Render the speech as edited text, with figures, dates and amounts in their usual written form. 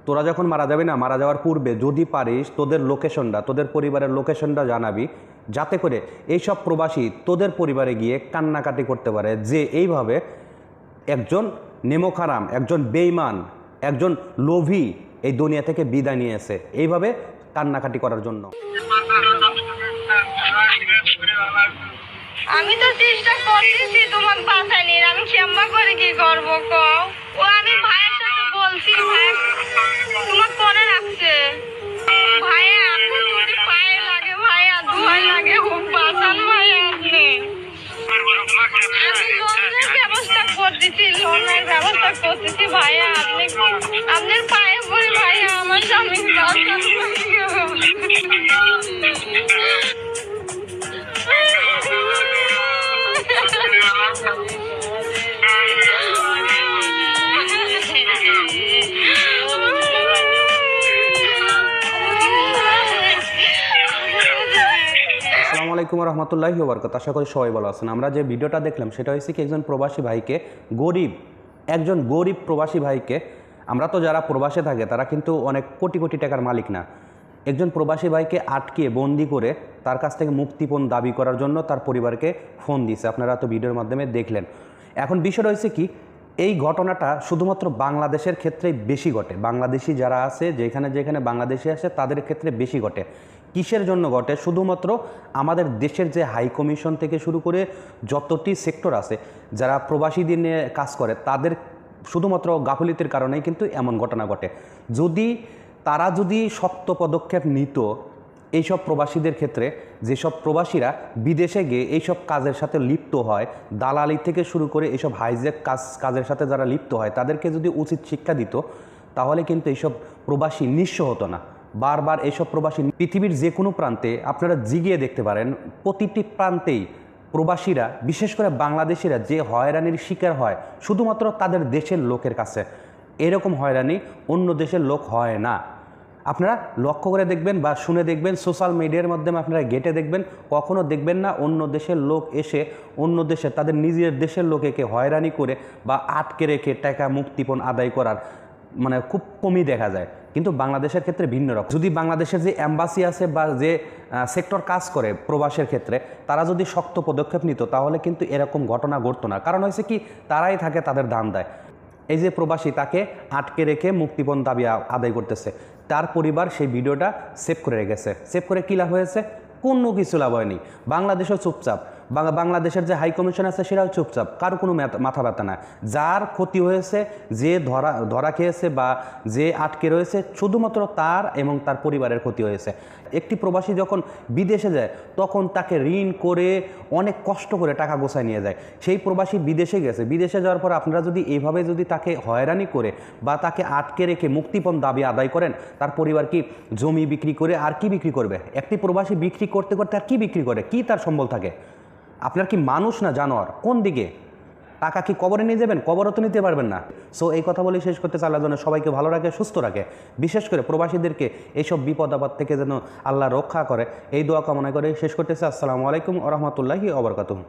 তোরা যখন মারা যাবি না, মারা যাওয়ার পূর্বে যদি পারিস তোদের লোকেশনটা, তোদের পরিবারের লোকেশনটা জানাবি, যাতে করে এইসব প্রবাসী তোদের পরিবারে গিয়ে কান্নাকাটি করতে পারে যে এইভাবে একজন নেমোখারাম, একজন বেঈমান, একজন লোভী এই দুনিয়া থেকে বিদায় নিয়েছে, এইভাবে কান্নাকাটি করার জন্য। আমি তো চেষ্টা করতেছি তোমার বাসায় নিয়ে, আমি ক্ষমা করে কি করবো কও? ও আমি ভাইয়ের সাথে বলছি, ভাই তোমার পরে রাখছে। ভাইয়া আপনি যদি পায়ে লাগে, ভাইয়া দোয়া লাগে, খুব বাঁচান ভাইয়া আপনি। আমি লোনের ব্যবস্থা করতেছি ভাইয়া, আপনি আপনার পায়ে পড়ে ভাইয়া আমার স্বামী বাঁচান ভাইয়া। আসসালামু আলাইকুম রহমতুল্লাহি ওয়া বারাকাতুহু। আশা করি সবাই ভালো আছেন। আমরা যে ভিডিওটা দেখলাম সেটা হয়েছে কি, একজন প্রবাসী ভাইকে, একজন গরিব প্রবাসী ভাইকে, আমরা তো যারা প্রবাসে থাকে তারা কিন্তু অনেক কোটি কোটি টাকার মালিক না, একজন প্রবাসী ভাইকে আটকিয়ে বন্দি করে তার কাছ থেকে মুক্তিপণ দাবি করার জন্য তার পরিবারকে ফোন দিয়েছে। আপনারা তো ভিডিওর মাধ্যমে দেখলেন। এখন বিষয়টা হয়েছে কি, এই ঘটনাটা শুধুমাত্র বাংলাদেশের ক্ষেত্রেই বেশি ঘটে। বাংলাদেশি যারা আছে, যেখানে যেখানে বাংলাদেশি আছে তাদের ক্ষেত্রে বেশি ঘটে। কিসের জন্য ঘটে? শুধুমাত্র আমাদের দেশের যে হাই কমিশন থেকে শুরু করে যতটি সেক্টর আছে যারা প্রবাসীদের নিয়ে কাজ করে, তাদের শুধুমাত্র গাফিলতির কারণেই কিন্তু এমন ঘটনা ঘটে। তারা যদি শক্ত পদক্ষেপ নিত এইসব প্রবাসীদের ক্ষেত্রে, যেসব প্রবাসীরা বিদেশে গিয়ে এইসব কাজের সাথে লিপ্ত হয়, দালালি থেকে শুরু করে এইসব হাইজ্যাক কাজের সাথে যারা লিপ্ত হয়, তাদেরকে যদি উচিত শিক্ষা দিত, তাহলে কিন্তু এইসব প্রবাসী নিঃস্ব হতো না। বারবার এইসব প্রবাসী পৃথিবীর যে কোনো প্রান্তে আপনারা জিগিয়ে দেখতে পারেন, প্রতিটি প্রান্তেই প্রবাসীরা, বিশেষ করে বাংলাদেশিরা যে হয়রানির শিকার হয় শুধুমাত্র তাদের দেশের লোকের কাছে। এরকম হয়রানি অন্য দেশের লোক হয় না। আপনারা লক্ষ্য করে দেখবেন বা শুনে দেখবেন, সোশ্যাল মিডিয়ার মাধ্যমে আপনারা ঘেঁটে দেখবেন, কখনো দেখবেন না অন্য দেশের লোক এসে অন্য দেশে তাদের নিজের দেশের লোকেকে হয়রানি করে বা আটকে রেখে টাকা মুক্তিপণ আদায় করার খুব কমই দেখা যায়। কিন্তু বাংলাদেশের ক্ষেত্রে ভিন্ন রকম। যদি বাংলাদেশের যে অ্যাম্বাসি আছে বা যে সেক্টর কাজ করে প্রবাসের ক্ষেত্রে, তারা যদি শক্ত পদক্ষেপ নিত, তাহলে কিন্তু এরকম ঘটনা ঘটতো না। কারণ হয়েছে কি, তারাই থাকে তাদের দান দেয়। এই যে প্রবাসী, তাকে আটকে রেখে মুক্তিপণ দাবি আদায় করতেছে, তার পরিবার সেই ভিডিওটা সেভ করে রেখেছে। সেভ করে কী লাভ হয়েছে? কোনো কিছু লাভ হয়নি। বাংলাদেশও চুপচাপ, বাংলাদেশের যে হাই কমিশন আছে সেটাও চুপচাপ, কারো কোনো মাথা ব্যথা না। যার ক্ষতি হয়েছে, যে ধরা খেয়েছে বা যে আটকে রয়েছে, শুধুমাত্র তার এবং তার পরিবারের ক্ষতি হয়েছে। একটি প্রবাসী যখন বিদেশে যায়, তখন তাকে ঋণ করে অনেক কষ্ট করে টাকা গোছায় নিয়ে যায়। সেই প্রবাসী বিদেশে গেছে, বিদেশে যাওয়ার পর আপনারা যদি এইভাবে যদি তাকে হয়রানি করে বা তাকে আটকে রেখে মুক্তিপণ দাবি আদায় করেন, তার পরিবার কি জমি বিক্রি করে আর কি বিক্রি করবে? একটি প্রবাসী বিক্রি করতে করতে আর কি বিক্রি করে? কি তার সম্বল থাকে? আপনার কি মানুষ না জানোয়ার? কোন দিকে? টাকা কি কবরে নিয়ে যাবেন? কবরও তো নিতে পারবেন না। সো এই কথা বলে শেষ করতে চাই, আল্লাহ যেন সবাইকে ভালো রাখে, সুস্থ রাখে, বিশেষ করে প্রবাসীদেরকে এইসব বিপদ আপদ থেকে যেন আল্লাহ রক্ষা করে, এই দোয়া কামনা করে শেষ করতেছে। আসসালামু আলাইকুম ওয়া রাহমাতুল্লাহি ওয়া বারাকাতুহু।